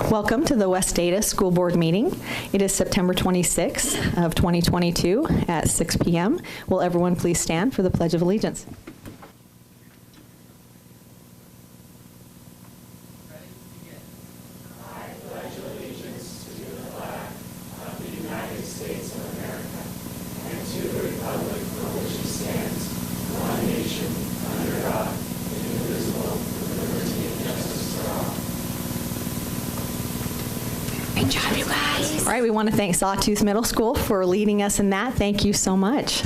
Welcome to the West Ada School Board meeting. It is September 26th of 2022 at 6 p.m. Will everyone please stand for the Pledge of Allegiance? All right, we want to thank Sawtooth Middle School for leading us in that. Thank you so much.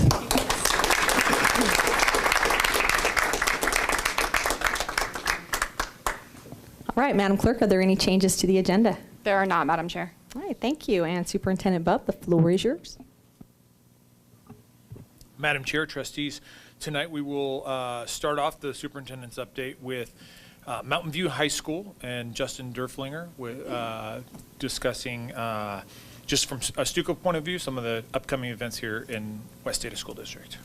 All right, Madam Clerk, are there any changes to the agenda? There are not, Madam Chair. All right, thank you. And Superintendent Bubb, the floor is yours. Madam Chair, trustees, tonight we will start off the superintendent's update with Mountain View High School and Justin Derflinger with discussing just from a Stuco point of view some of the upcoming events here in West Ada School District.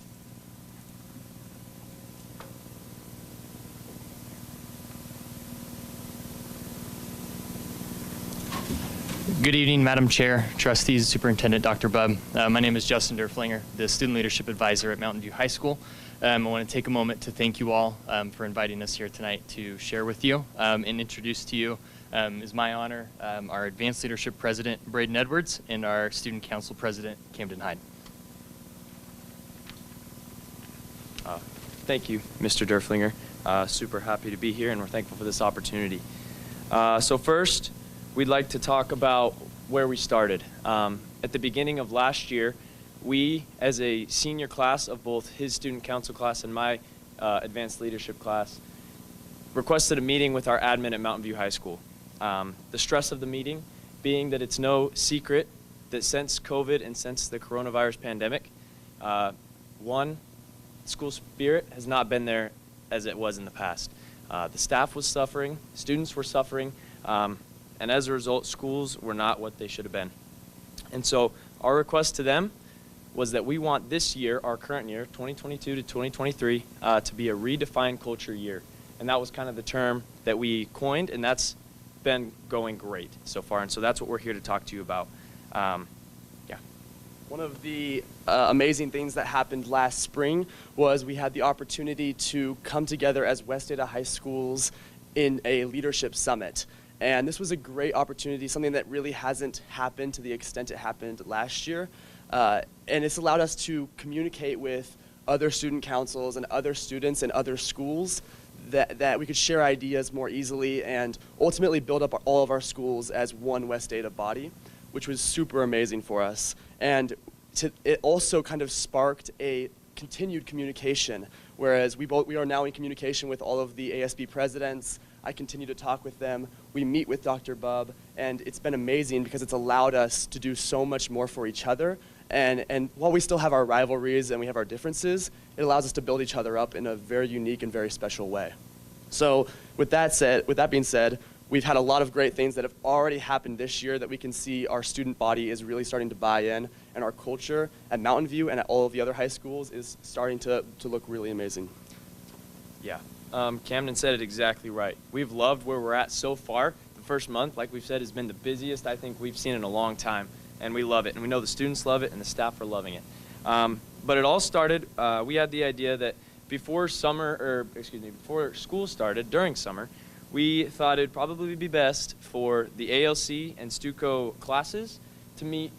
Good evening, Madam Chair, trustees, Superintendent Dr. Bubb. My name is Justin Derflinger, the Student Leadership Advisor at Mountain View High School. I want to take a moment to thank you all for inviting us here tonight to share with you and introduce to you is my honor our Advanced Leadership President, Braden Edwards, and our Student Council President, Camden Hyde. Thank you, Mr. Derflinger. Super happy to be here, and we're thankful for this opportunity. So first, we'd like to talk about where we started. At the beginning of last year, we, as a senior class of both his student council class and my advanced leadership class, requested a meeting with our admin at Mountain View High School. The stress of the meeting being that it's no secret that since COVID and since the coronavirus pandemic, one, school spirit has not been there as it was in the past. The staff was suffering, students were suffering, and as a result, schools were not what they should have been. And so our request to them was that we want this year, our current year, 2022 to 2023, to be a redefined culture year. And that was kind of the term that we coined, and that's been going great so far. And so that's what we're here to talk to you about. One of the amazing things that happened last spring was we had the opportunity to come together as West Ada High Schools in a leadership summit. And this was a great opportunity, something that really hasn't happened to the extent it happened last year. And it's allowed us to communicate with other student councils and other students and other schools that we could share ideas more easily and ultimately build up all of our schools as one West Ada body, which was super amazing for us. And it also kind of sparked a continued communication, whereas we are now in communication with all of the ASB presidents. I continue to talk with them. We meet with Dr. Bubb, and it's been amazing because it's allowed us to do so much more for each other. And while we still have our rivalries and we have our differences, it allows us to build each other up in a very unique and very special way. So with that being said, we've had a lot of great things that have already happened this year that we can see our student body is really starting to buy in, and our culture at Mountain View and at all of the other high schools is starting to look really amazing. Yeah, Camden said it exactly right. We've loved where we're at so far. The first month, like we've said, has been the busiest I think we've seen in a long time. And we love it, and we know the students love it, and the staff are loving it. But it all started, we had the idea that before school started, during summer, we thought it'd probably be best for the ALC and Stuco classes to meet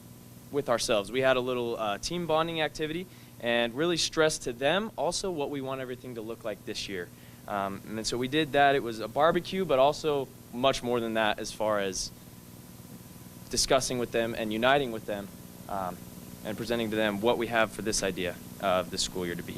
with ourselves. We had a little team bonding activity and really stressed to them also what we want everything to look like this year. And so we did that. It was a barbecue, but also much more than that as far as discussing with them and uniting with them and presenting to them what we have for this idea of the school year to be.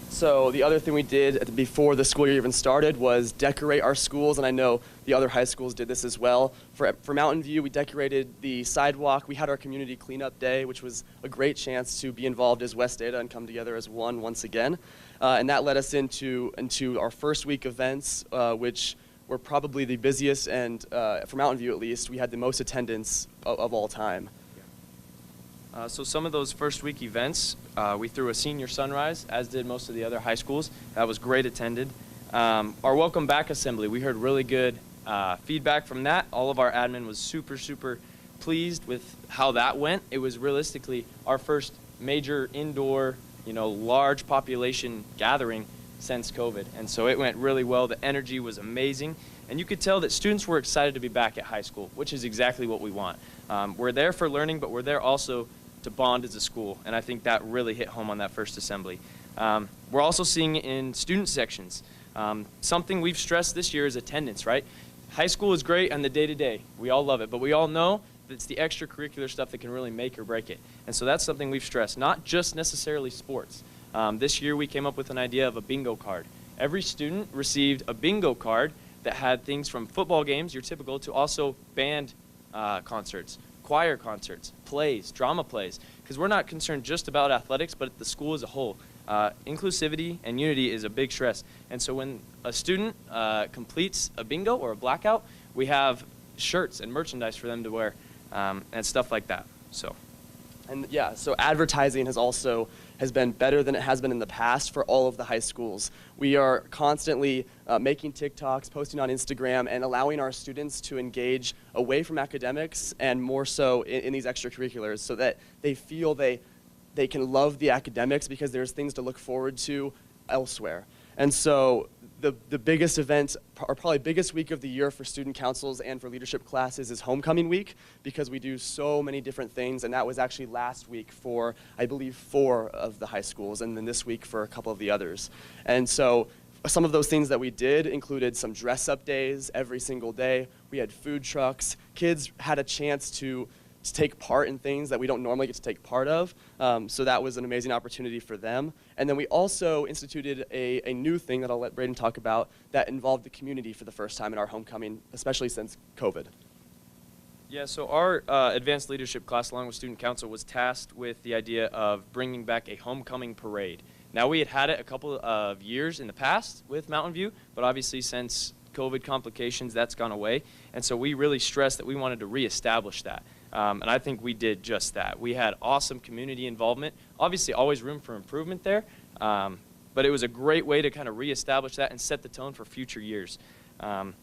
So the other thing we did before the school year even started was decorate our schools, and I know the other high schools did this as well. For Mountain View, we decorated the sidewalk. We had our community cleanup day, which was a great chance to be involved as West Ada and come together as one once again. And that led us into our first week events, which were probably the busiest, and for Mountain View at least, we had the most attendance of all time. So some of those first week events, we threw a senior sunrise, as did most of the other high schools. That was great attended. Our welcome back assembly, we heard really good feedback from that. All of our admin was super, super pleased with how that went. It was realistically our first major indoor, large population gathering since COVID. And so it went really well. The energy was amazing. And you could tell that students were excited to be back at high school, which is exactly what we want. We're there for learning, but we're there also to bond as a school. And I think that really hit home on that first assembly. We're also seeing in student sections. Something we've stressed this year is attendance, right? High school is great on the day-to-day. We all love it, but we all know that it's the extracurricular stuff that can really make or break it. And so that's something we've stressed, not just necessarily sports. This year we came up with an idea of a bingo card. Every student received a bingo card that had things from football games, your typical, to also band concerts, choir concerts, plays, drama plays, because we're not concerned just about athletics, but the school as a whole. Inclusivity and unity is a big stress. And so when a student completes a bingo or a blackout, we have shirts and merchandise for them to wear and stuff like that. And yeah, so advertising has been better than it has been in the past for all of the high schools. We are constantly making TikToks, posting on Instagram, and allowing our students to engage away from academics and more so in these extracurriculars so that they feel they can love the academics because there's things to look forward to elsewhere. And so the biggest event, or probably biggest week of the year for student councils and for leadership classes is homecoming week, because we do so many different things, and that was actually last week for, I believe, 4 of the high schools, and then this week for a couple of the others. And so some of those things that we did included some dress-up days every single day. We had food trucks. Kids had a chance to take part in things that we don't normally get to take part of. So that was an amazing opportunity for them. And then we also instituted a new thing that I'll let Braden talk about that involved the community for the first time in our homecoming, especially since COVID. Yeah, so our advanced leadership class, along with student council, was tasked with the idea of bringing back a homecoming parade. Now, we had it a couple of years in the past with Mountain View, but obviously since COVID complications, that's gone away. And so we really stressed that we wanted to reestablish that. And I think we did just that. We had awesome community involvement. Obviously, always room for improvement there, but it was a great way to kind of reestablish that and set the tone for future years. And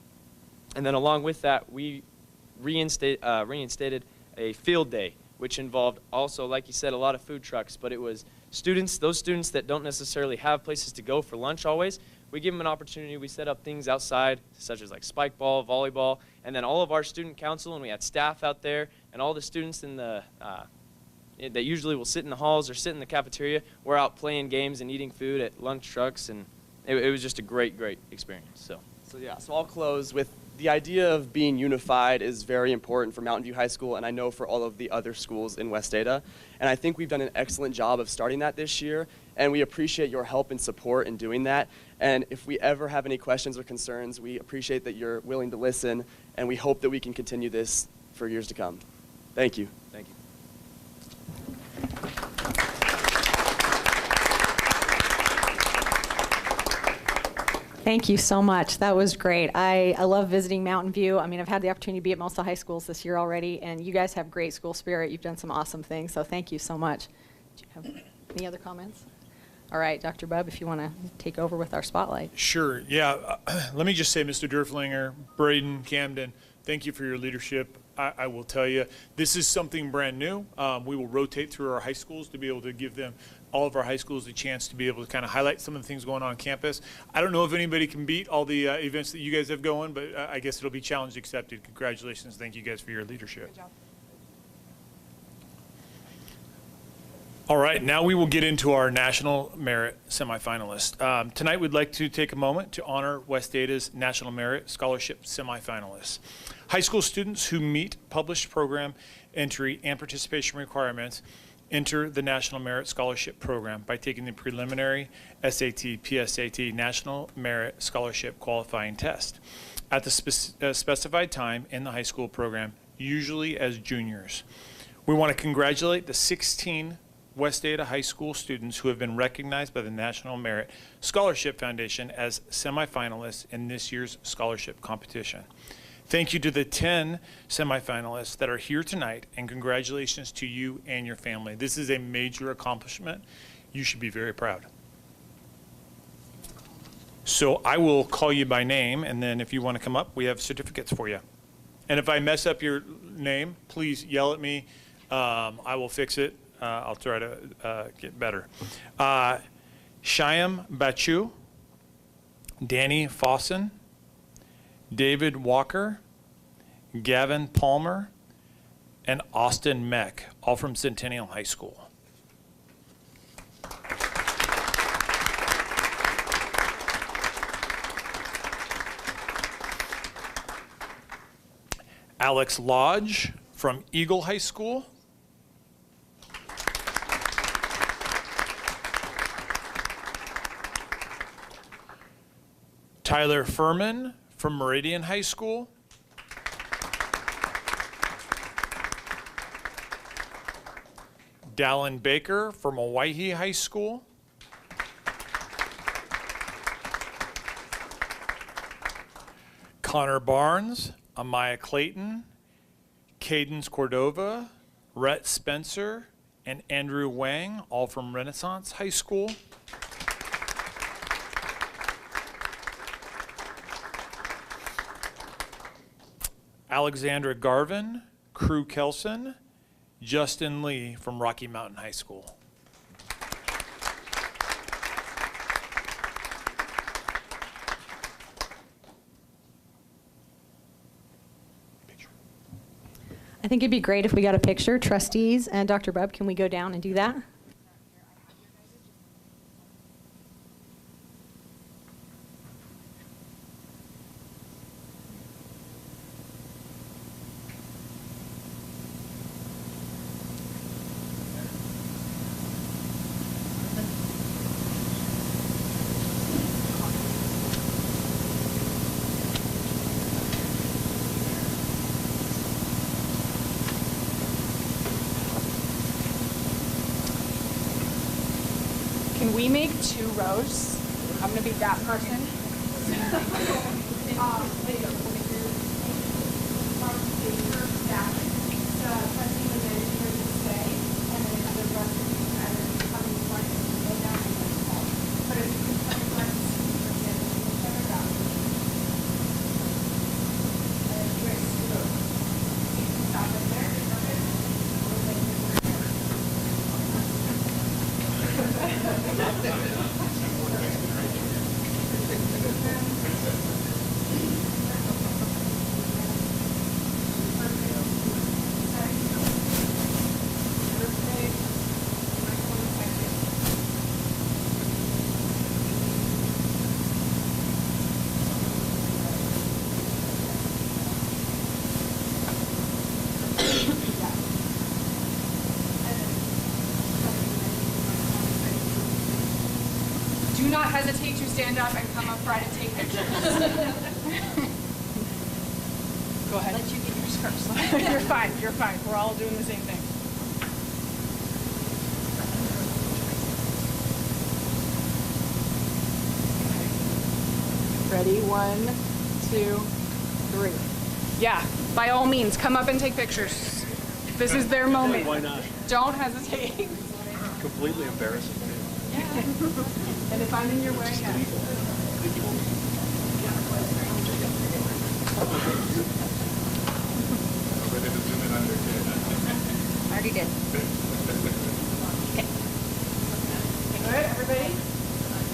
then along with that, we reinstated a field day, which involved also, like you said, a lot of food trucks, but it was those students that don't necessarily have places to go for lunch always. We give them an opportunity. We set up things outside, such as like spike ball, volleyball, and then all of our student council, and we had staff out there, and all the students in the that usually will sit in the halls or sit in the cafeteria, were out playing games and eating food at lunch trucks, and it was just a great, great experience. So I'll close with the idea of being unified is very important for Mountain View High School, and I know for all of the other schools in West Ada. And I think we've done an excellent job of starting that this year, and we appreciate your help and support in doing that. And if we ever have any questions or concerns, we appreciate that you're willing to listen, and we hope that we can continue this for years to come. Thank you. thank you. Thank you so much. That was great. I love visiting Mountain View. I mean, I've had the opportunity to be at most of the high schools this year already, and you guys have great school spirit. You've done some awesome things, so thank you so much. Do you have any other comments? All right, Dr. Bubb, if you want to take over with our spotlight. Sure, yeah. Let me just say, Mr. Derflinger, Braden, Camden, thank you for your leadership. I will tell you, this is something brand new. We will rotate through our high schools to be able to give them, all of our high schools, a chance to be able to kind of highlight some of the things going on campus. I don't know if anybody can beat all the events that you guys have going, but I guess it'll be challenge accepted. Congratulations. Thank you guys for your leadership. Good job. All right, now we will get into our National Merit semifinalists. Tonight we'd like to take a moment to honor West Ada's National Merit Scholarship semifinalists. High school students who meet published program entry and participation requirements enter the National Merit Scholarship Program by taking the preliminary SAT, PSAT National Merit Scholarship qualifying test at the specified time in the high school program, usually as juniors. We want to congratulate the 16 West Ada High School students who have been recognized by the National Merit Scholarship Foundation as semifinalists in this year's scholarship competition. Thank you to the 10 semifinalists that are here tonight, and congratulations to you and your family. This is a major accomplishment. You should be very proud. So I will call you by name, and then if you want to come up, we have certificates for you. And if I mess up your name, please yell at me. I will fix it. I'll try to get better. Shyam Bachu, Danny Fossen, David Walker, Gavin Palmer, and Austin Meck, all from Centennial High School. Alex Lodge from Eagle High School. Tyler Furman from Meridian High School. Dallin Baker from Owyhee High School. Connor Barnes, Amaya Clayton, Cadence Cordova, Rhett Spencer, and Andrew Wang, all from Renaissance High School. Alexandra Garvin, Crew Kelson, Justin Lee from Rocky Mountain High School. I think it'd be great if we got a picture. Trustees and Dr. Bubb, can we go down and do that? Can we make 2 rows? I'm gonna be that person. Do not hesitate to stand up and come up front and take pictures. Go ahead. Let you get yours first. You're fine. You're fine. We're all doing the same thing. Ready? 1, 2, 3. Yeah. By all means, come up and take pictures. This is their moment. Why not? Don't hesitate. Completely embarrassing. Yeah. And if I'm in your way, yeah. I already did. Okay. Good, everybody?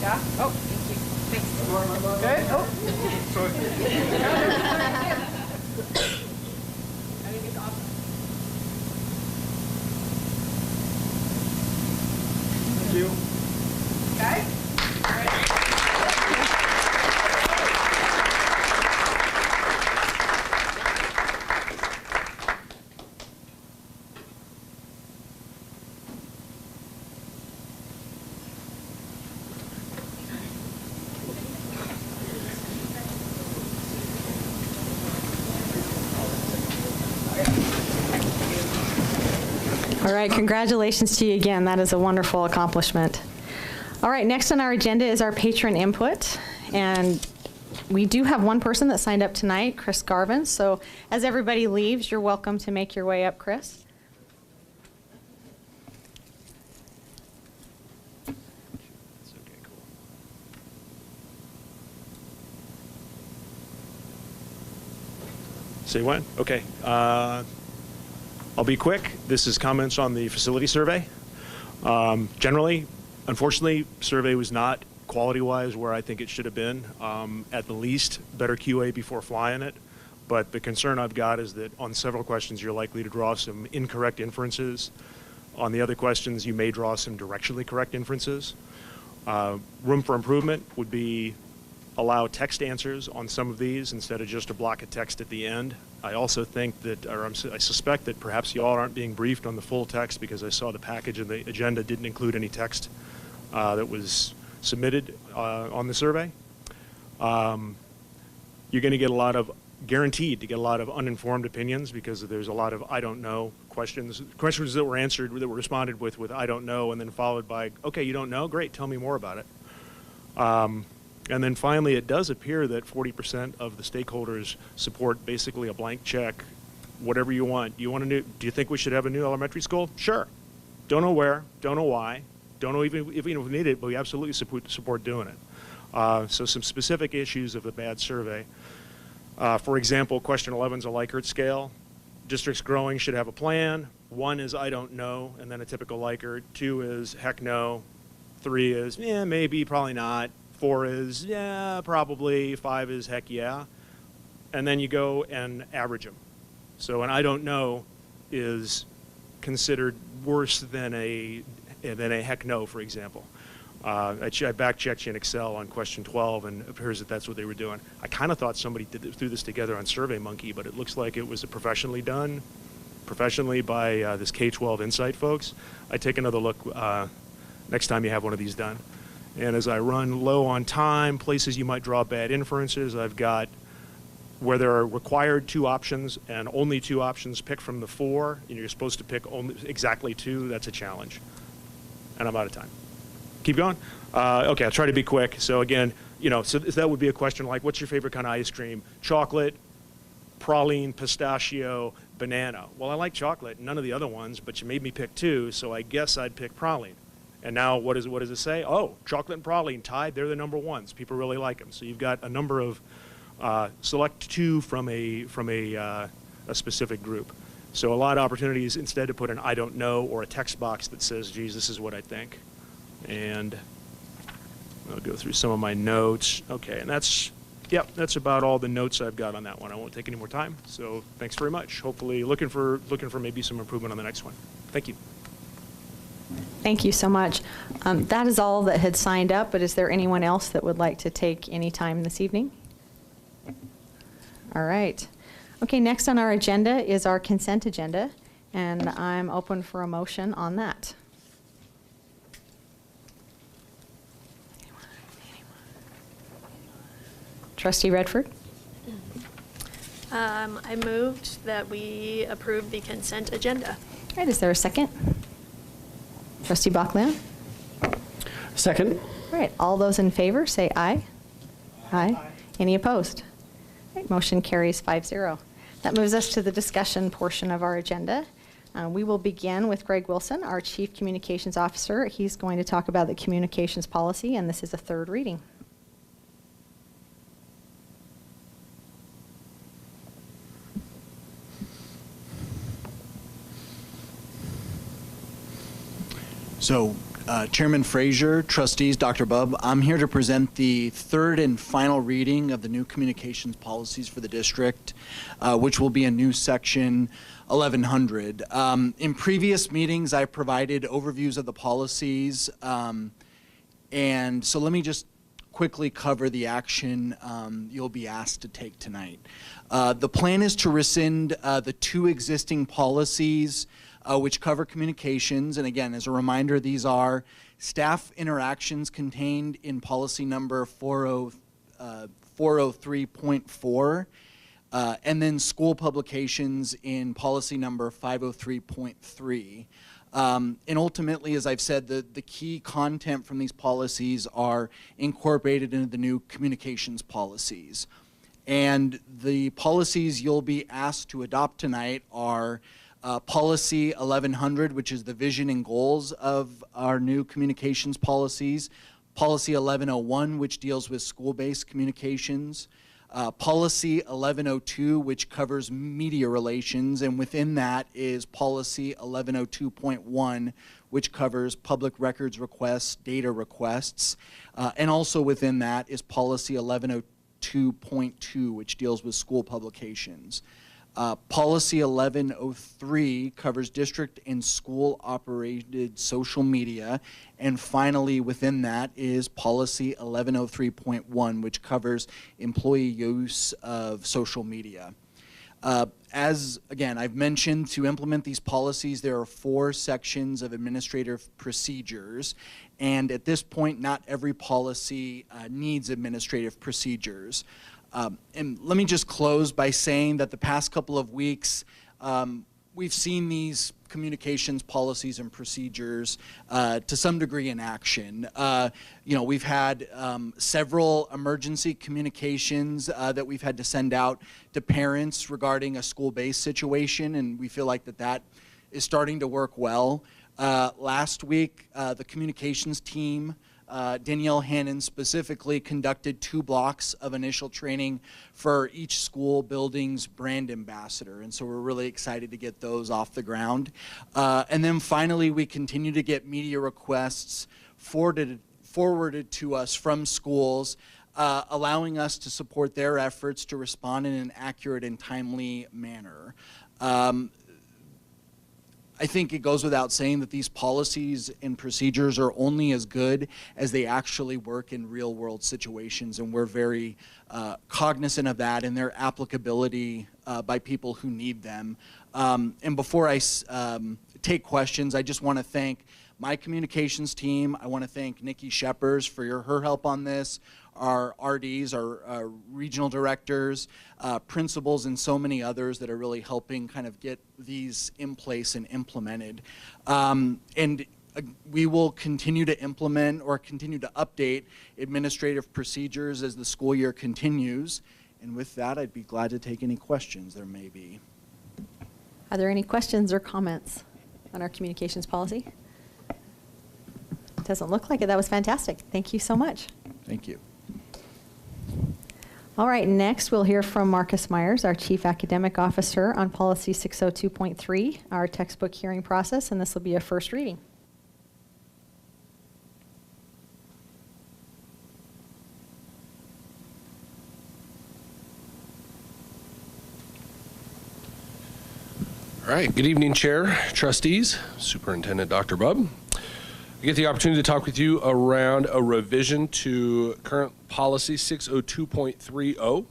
Yeah? Oh, thank you. Thanks. Good? Oh. I think it's awesome. Thank you. Okay? All right. All right, congratulations to you again. That is a wonderful accomplishment. All right, next on our agenda is our patron input. And we do have one person that signed up tonight, Chris Garvin. So as everybody leaves, you're welcome to make your way up, Chris. It's okay, cool. Say when? Okay. I'll be quick. This is comments on the facility survey. Generally, unfortunately, survey was not quality-wise where I think it should have been. At the least, better QA before flying it. But the concern I've got is that on several questions, you're likely to draw some incorrect inferences. On the other questions, you may draw some directionally correct inferences. Room for improvement would be allow text answers on some of these instead of just a block of text at the end. I also think that, or I suspect that perhaps you all aren't being briefed on the full text because I saw the package and the agenda didn't include any text that was submitted on the survey. You're going to get guaranteed to get a lot of uninformed opinions because there's a lot of I don't know questions that were answered, that were responded with I don't know, and then followed by, okay, you don't know? Great, tell me more about it. And then finally, it does appear that 40% of the stakeholders support basically a blank check, whatever you want. Do you think we should have a new elementary school? Sure. Don't know where, don't know why, don't know even if we need it, but we absolutely support doing it. So some specific issues of the bad survey. For example, question 11 is a Likert scale. Districts growing should have a plan. 1 is I don't know, and then a typical Likert. 2 is heck no. 3 is maybe, probably not. 4 is yeah, probably. 5 is heck yeah. And then you go and average them. So an I don't know is considered worse than a heck no, for example. I back-checked in Excel on question 12, and it appears that that's what they were doing. I kind of thought somebody threw this together on SurveyMonkey, but it looks like it was professionally done by this K-12 Insight folks. I'd take another look next time you have one of these done. And as I run low on time, places you might draw bad inferences, I've got where there are required 2 options and only 2 options, pick from the 4, and you're supposed to pick only exactly 2, that's a challenge. And I'm out of time. Keep going? Okay, I'll try to be quick. So again, so that would be a question like, what's your favorite kind of ice cream? Chocolate, praline, pistachio, banana. Well, I like chocolate, none of the other ones, but you made me pick 2, so I guess I'd pick praline. And now what does it say? Oh, chocolate and praline tied, they're the number 1s. People really like them. So you've got a number of, select 2 from a specific group. So a lot of opportunities instead to put an I don't know or a text box that says, geez, this is what I think. And I'll go through some of my notes. Okay, and that's about all the notes I've got on that one. I won't take any more time. So thanks very much. Hopefully looking for maybe some improvement on the next one. Thank you. Thank you so much. That is all that had signed up, but is there anyone else that would like to take any time this evening? All right. Okay, next on our agenda is our consent agenda, and I'm open for a motion on that. Trustee Redford? I moved that we approve the consent agenda. All right, is there a second? Trustee Bachleon? Second. All right, all those in favor say aye. Aye. Any opposed? All right, motion carries 5-0. That moves us to the discussion portion of our agenda. We will begin with Greg Wilson, our Chief Communications Officer. He's going to talk about the communications policy, and this is a 3rd reading. So, Chairman Frazier, trustees, Dr. Bubb, I'm here to present the 3rd and final reading of the new communications policies for the district, which will be a new section 1100. In previous meetings, I provided overviews of the policies, and so let me just quickly cover the action you'll be asked to take tonight. The plan is to rescind the 2 existing policies which cover communications. And again, as a reminder, these are staff interactions contained in policy number 403.4, and then school publications in policy number 503.3. And ultimately, as I've said, the key content from these policies are incorporated into the new communications policies. And the policies you'll be asked to adopt tonight are Policy 1100, which is the vision and goals of our new communications policies. Policy 1101, which deals with school-based communications. Policy 1102, which covers media relations, and within that is Policy 1102.1, which covers public records requests, data requests, and also within that is Policy 1102.2, which deals with school publications. Policy 1103 covers district and school operated social media. And finally, within that is Policy 1103.1, which covers employee use of social media. As, again, I've mentioned, to implement these policies, there are 4 sections of administrative procedures. And at this point, not every policy needs administrative procedures. And let me just close by saying that the past couple of weeks, we've seen these communications policies and procedures to some degree in action. We've had several emergency communications that we've had to send out to parents regarding a school-based situation, and we feel like that is starting to work well. Last week, the communications team, Danielle Hannon specifically, conducted 2 blocks of initial training for each school building's brand ambassador, and so we're really excited to get those off the ground. And then finally, we continue to get media requests forwarded to us from schools, allowing us to support their efforts to respond in an accurate and timely manner. I think it goes without saying that these policies and procedures are only as good as they actually work in real-world situations, and we're very cognizant of that and their applicability by people who need them. And before I take questions, I just want to thank my communications team. I want to thank Nikki Sheppers for her help on this, our RDs, our regional directors, principals, and so many others that are really helping kind of get these in place and implemented. And we will continue to implement or continue to update administrative procedures as the school year continues. And with that, I'd be glad to take any questions there may be. Are there any questions or comments on our communications policy? Doesn't look like it. That was fantastic. Thank you so much. Thank you. All right, next we'll hear from Marcus Myers, our Chief Academic Officer, on Policy 602.3, our textbook hearing process, and this will be a first reading. All right, good evening, Chair, Trustees, Superintendent Dr. Bubb. I get the opportunity to talk with you around a revision to current policy 602.30.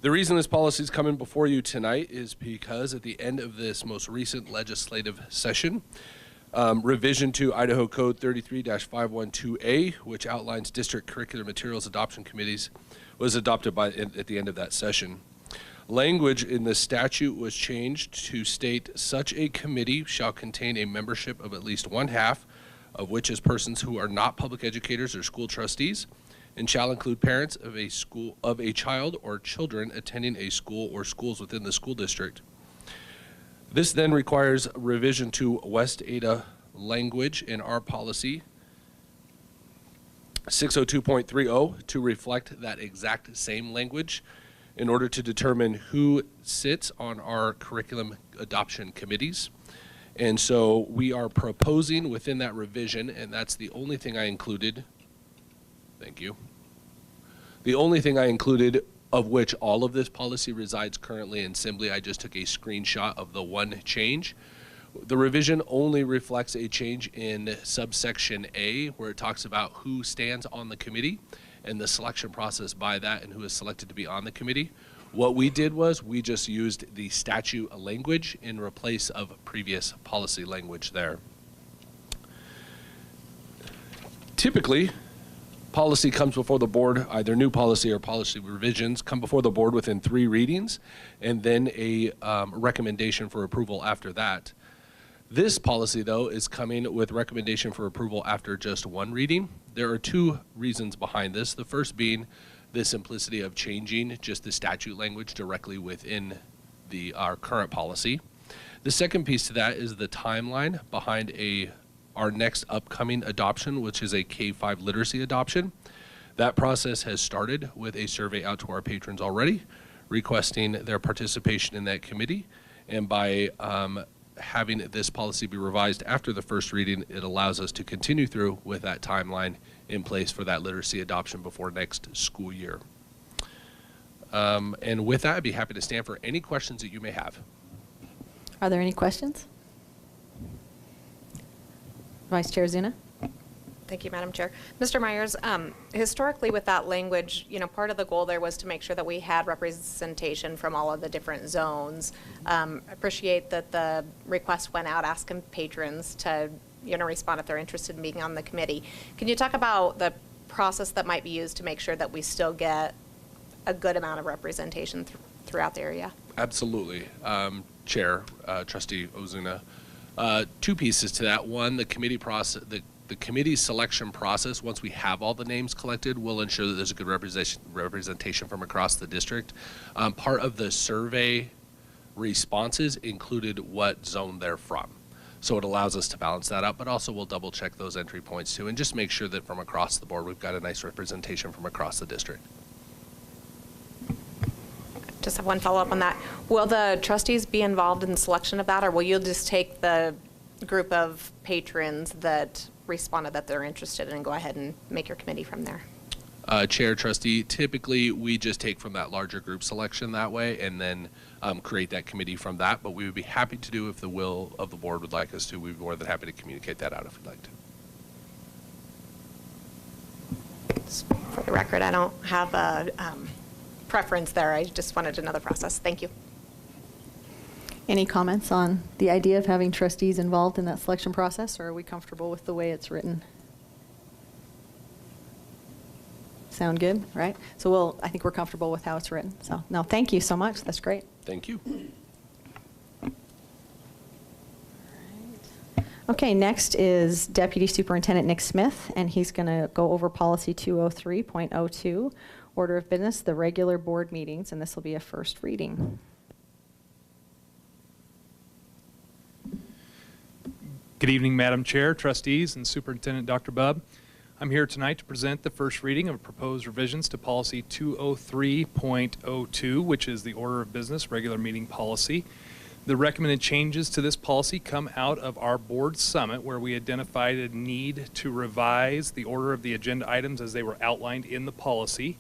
The reason this policy is coming before you tonight is because at the end of this most recent legislative session, revision to Idaho Code 33-512A, which outlines district curricular materials adoption committees, was adopted at the end of that session. Language in the statute was changed to state such a committee shall contain a membership of at least 1/2 of which is persons who are not public educators or school trustees, and shall include parents of a child or children attending a school or schools within the school district. This then requires revision to West Ada language in our policy 602.30 to reflect that exact same language in order to determine who sits on our curriculum adoption committees. And so we are proposing within that revision, and that's the only thing I included. Thank you. The only thing I included, of which all of this policy resides currently in Assembly, I just took a screenshot of the one change. The revision only reflects a change in subsection A, where it talks about who stands on the committee and the selection process by that and who is selected to be on the committee. What we did was we just used the statute language in replace of previous policy language there. Typically, policy comes before the board, either new policy or policy revisions come before the board within 3 readings, and then a recommendation for approval after that. This policy, though, is coming with recommendation for approval after just 1 reading. There are 2 reasons behind this. The first being the simplicity of changing just the statute language directly within our current policy. The second piece to that is the timeline behind our next upcoming adoption, which is a K-5 literacy adoption. That process has started with a survey out to our patrons already, requesting their participation in that committee. And by having this policy be revised after the first reading, it allows us to continue through with that timeline in place for that literacy adoption before next school year. And with that, I'd be happy to stand for any questions that you may have. Are there any questions? Vice Chair Zuna? Thank you, Madam Chair. Mr. Myers, historically with that language, you know, part of the goal there was to make sure that we had representation from all of the different zones. Appreciate that the request went out asking patrons to, you know, respond if they're interested in being on the committee. Can you talk about the process that might be used to make sure that we still get a good amount of representation throughout the area? Absolutely. Chair, Trustee Ozuna. Two pieces to that. One, the committee process, the committee selection process, once we have all the names collected, will ensure that there's a good representation from across the district. Part of the survey responses included what zone they're from. So it allows us to balance that out, but also we'll double check those entry points too and just make sure that from across the board we've got a nice representation from across the district. Just have one follow-up on that. Will the trustees be involved in the selection of that, or will you just take the group of patrons that responded that they're interested in and go ahead and make your committee from there? Chair, Trustee, typically we just take from that larger group selection that way and then create that committee from that, but we would be happy to do if the will of the board would like us to. We'd be more than happy to communicate that out if we'd like to. Just for the record, I don't have a preference there. I just wanted to know the process. Thank you. Any comments on the idea of having trustees involved in that selection process, or are we comfortable with the way it's written? Sound good, right? So I think we're comfortable with how it's written. So no, thank you so much. That's great. Thank you. Okay, next is Deputy Superintendent Nick Smith, and he's going to go over policy 203.02, order of business, the regular board meetings, and this will be a first reading. Good evening, Madam Chair, trustees, and Superintendent Dr. Bubb. I'm here tonight to present the first reading of proposed revisions to policy 203.02, which is the order of business regular meeting policy. The recommended changes to this policy come out of our board summit, where we identified a need to revise the order of the agenda items as they were outlined in the policy.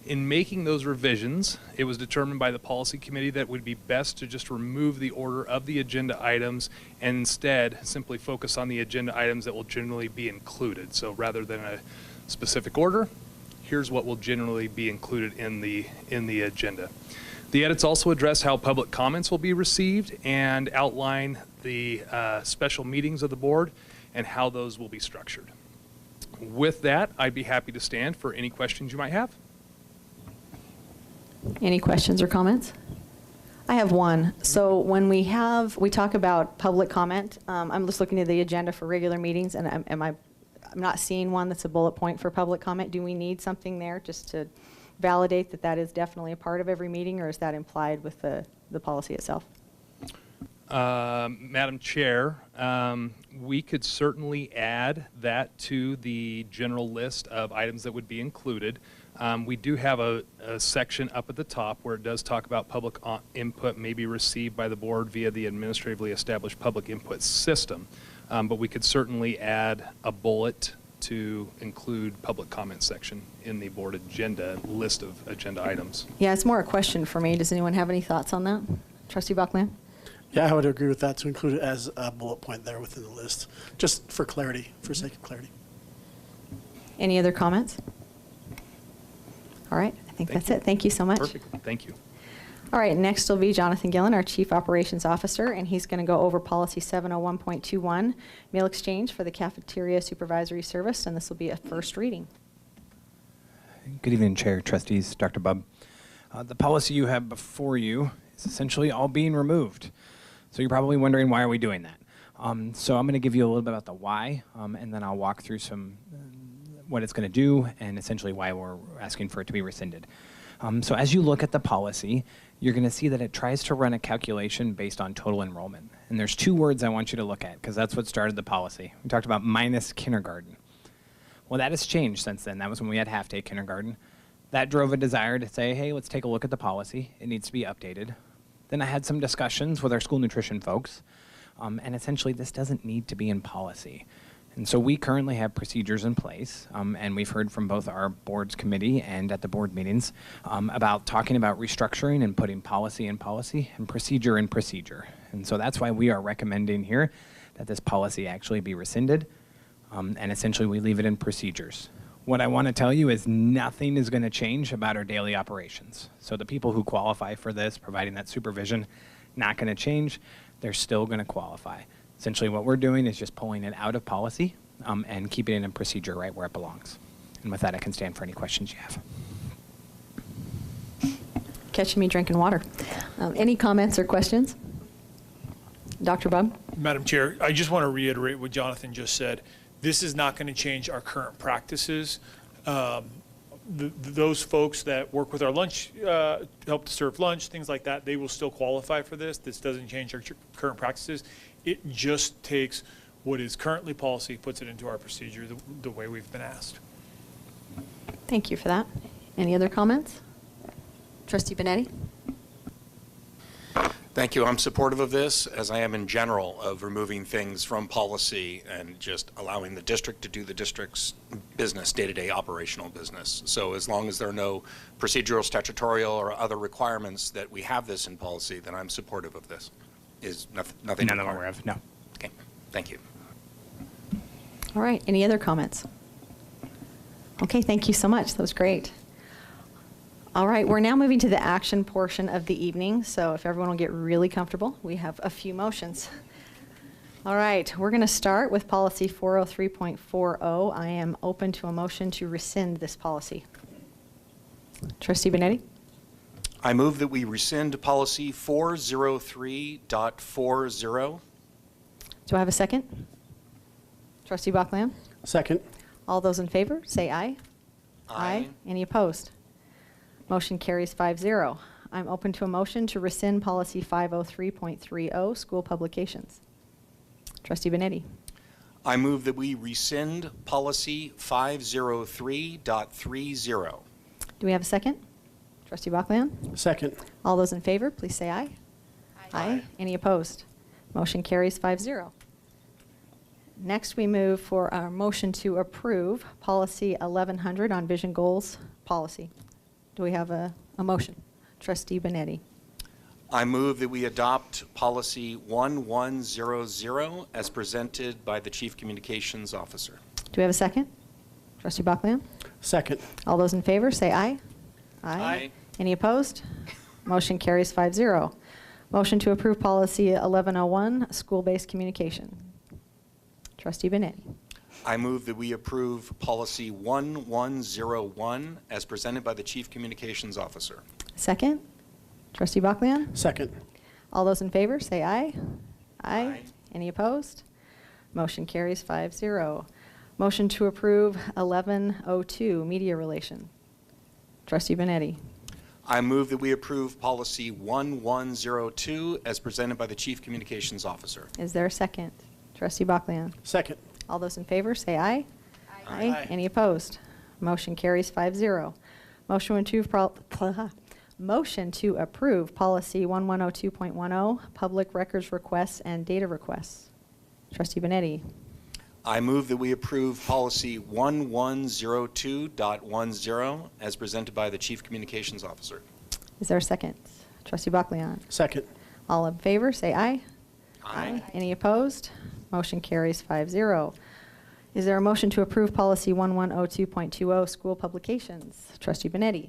In making those revisions, it was determined by the policy committee that it would be best to just remove the order of the agenda items and instead simply focus on the agenda items that will generally be included. So rather than a specific order, here's what will generally be included in the agenda. The edits also address how public comments will be received and outline the special meetings of the board and how those will be structured. With that, I'd be happy to stand for any questions you might have. Any questions or comments? I have one. So when we talk about public comment, I'm just looking at the agenda for regular meetings, and I'm not seeing one that's a bullet point for public comment. Do we need something there just to validate that that is definitely a part of every meeting, or is that implied with the policy itself? Madam Chair, we could certainly add that to the general list of items that would be included. We do have a section up at the top where it does talk about public input may be received by the board via the administratively established public input system. But we could certainly add a bullet to include public comment section in the board agenda list of agenda items. Yeah, it's more a question for me. Does anyone have any thoughts on that? Trustee Bachman? Yeah, I would agree with that, to include it as a bullet point there within the list, just for clarity, for sake of clarity. Any other comments? All right, I think that's it. Thank you so much. Perfect, thank you. All right, next will be Jonathan Gillen, our Chief Operations Officer, and he's going to go over policy 701.21, meal exchange for the cafeteria supervisory service, and this will be a first reading. Good evening, Chair, trustees, Dr. Bubb. The policy you have before you is essentially all being removed. So you're probably wondering, why are we doing that? So I'm going to give you a little bit about the why, and then I'll walk through some what it's going to do and essentially why we're asking for it to be rescinded. So as you look at the policy, you're going to see that it tries to run a calculation based on total enrollment. And there's two words I want you to look at, because that's what started the policy. We talked about minus kindergarten. Well, that has changed since then. That was when we had half-day kindergarten. That drove a desire to say, hey, let's take a look at the policy. It needs to be updated. Then I had some discussions with our school nutrition folks, and essentially this doesn't need to be in policy. And so we currently have procedures in place, and we've heard from both our boards committee and at the board meetings about talking about restructuring and putting policy in policy and procedure in procedure. And so that's why we are recommending here that this policy actually be rescinded, and essentially we leave it in procedures. What I want to tell you is nothing is going to change about our daily operations. So the people who qualify for this, providing that supervision, not going to change. They're still going to qualify. Essentially what we're doing is just pulling it out of policy and keeping it in procedure right where it belongs. And with that, I can stand for any questions you have. Catching me drinking water. Any comments or questions? Dr. Bubb? Madam Chair, I just want to reiterate what Jonathan just said. This is not going to change our current practices. Those folks that work with our lunch, help to serve lunch, things like that, they will still qualify for this. This doesn't change our current practices. It just takes what is currently policy, puts it into our procedure the way we've been asked. Thank you for that. Any other comments? Trustee Benetti? Thank you. I'm supportive of this, as I am in general, of removing things from policy and just allowing the district to do the district's business, day-to-day operational business. So as long as there are no procedural, statutory, or other requirements that we have this in policy, then I'm supportive of this. Is nothing None that I'm aware of, no. Okay, thank you. All right, any other comments? Okay, thank you so much. That was great. All right, we're now moving to the action portion of the evening. So if everyone will get really comfortable, we have a few motions. All right, we're going to start with policy 403.40. I am open to a motion to rescind this policy. Trustee Benetti? I move that we rescind policy 403.40. Do I have a second? Trustee Bachland? Second. All those in favor, say aye. Aye. Any opposed? Motion carries 5-0. I'm open to a motion to rescind policy 503.30, school publications. Trustee Benetti? I move that we rescind policy 503.30. Do we have a second? Trustee Bachland? Second. All those in favor, please say aye. Aye. Any opposed? Motion carries 5-0. Next, we move for our motion to approve policy 1100 on vision goals policy. Do we have a motion? Trustee Benetti? I move that we adopt policy 1100 as presented by the Chief Communications Officer. Do we have a second? Trustee Bachland? Second. All those in favor, say aye. Aye. Any opposed? Motion carries 5-0. Motion to approve policy 1101, school-based communication. Trustee Benetti? I move that we approve policy 1101 as presented by the Chief Communications Officer. Second? Trustee Bachland? Second. All those in favor, say aye. Aye. Any opposed? Motion carries 5-0. Motion to approve 1102, media relation. Trustee Benetti? I move that we approve policy 1102 as presented by the Chief Communications Officer. Is there a second? Trustee Bachland? Second. All those in favor, say aye. Aye. Any opposed? Motion carries 5-0. Motion to approve policy 1102.10, public records requests and data requests. Trustee Benetti? I move that we approve policy 1102.10 as presented by the Chief Communications Officer. Is there a second? Trustee Bachland? Second. All in favor, say aye. Aye. Any opposed? Motion carries 5-0. Is there a motion to approve policy 1102.20, school publications? Trustee Benetti?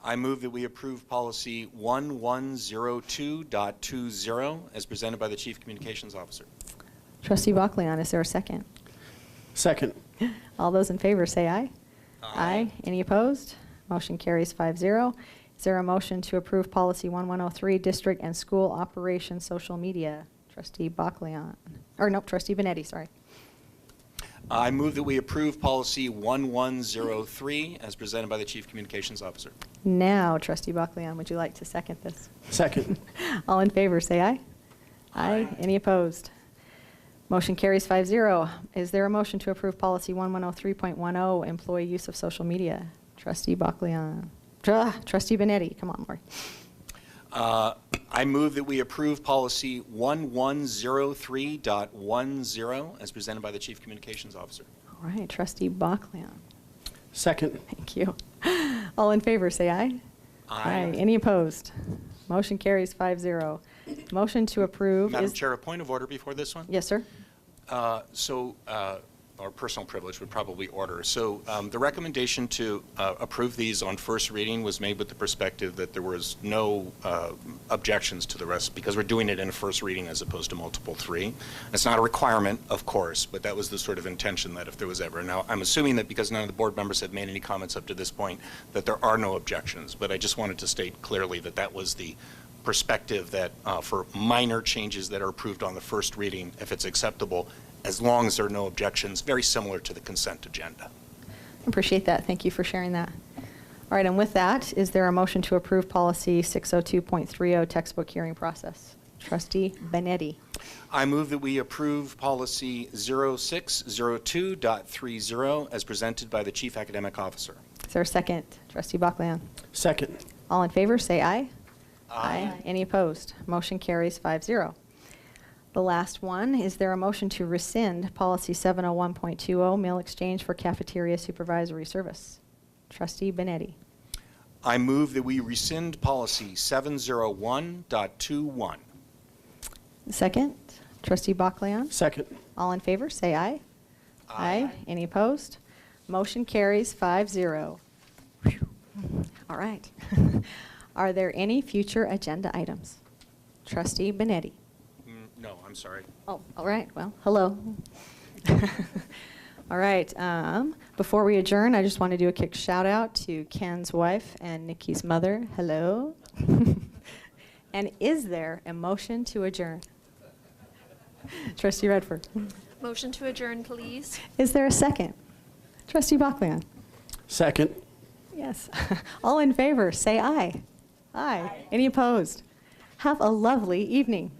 I move that we approve policy 1102.20 as presented by the Chief Communications Officer. Trustee Bachland, is there a second? Second. All those in favor say aye. Aye. Any opposed? Motion carries 5-0. Is there a motion to approve policy 1103, district and school operation social media? Trustee Bachland, or no, Trustee Benetti, sorry. I move that we approve policy 1103 as presented by the Chief Communications Officer. Now, Trustee Bachland, would you like to second this? Second. All in favor say aye. Aye. Any opposed? Motion carries 5-0. Is there a motion to approve policy 1103.10, employee use of social media? Trustee Bachlian. Trustee Benetti. Come on, Lori. I move that we approve policy 1103.10 as presented by the Chief Communications Officer. All right, Trustee Bachlian. Second. Thank you. All in favor, say aye. Aye. Any opposed? Motion carries 5-0. Motion to approve Madam is... Chair, a point of order before this one? Yes, sir. Or personal privilege would probably order. So the recommendation to approve these on first reading was made with the perspective that there was no objections to the rest, because we're doing it in a first reading as opposed to multiple three. It's not a requirement, of course, but that was the sort of intention, that if there was ever. Now, I'm assuming that because none of the board members have made any comments up to this point, that there are no objections, but I just wanted to state clearly that that was the perspective, that for minor changes that are approved on the first reading, if it's acceptable, as long as there are no objections, very similar to the consent agenda. Appreciate that. Thank you for sharing that. All right, and with that, is there a motion to approve policy 602.30, textbook hearing process? Trustee Benetti. I move that we approve policy 0602.30 as presented by the Chief Academic Officer. Is there a second? Trustee Bachlian. Second. All in favor, say aye. Aye. Any opposed? Motion carries 5-0. The last one, is there a motion to rescind policy 701.20, meal exchange for cafeteria supervisory service? Trustee Benetti. I move that we rescind policy 701.21. Second, Trustee Bachlian. Second. All in favor, say aye. Aye. Any opposed? Motion carries 5-0. Whew. All right. Are there any future agenda items? Trustee Benetti. No, I'm sorry. Oh, all right. Well, hello. All right. Before we adjourn, I just want to do a quick shout out to Ken's wife and Nikki's mother. Hello. And is there a motion to adjourn? Trustee Redford. Motion to adjourn, please. Is there a second? Trustee Bachlian. Second. Yes. All in favor, say aye. Aye. Any opposed? Have a lovely evening.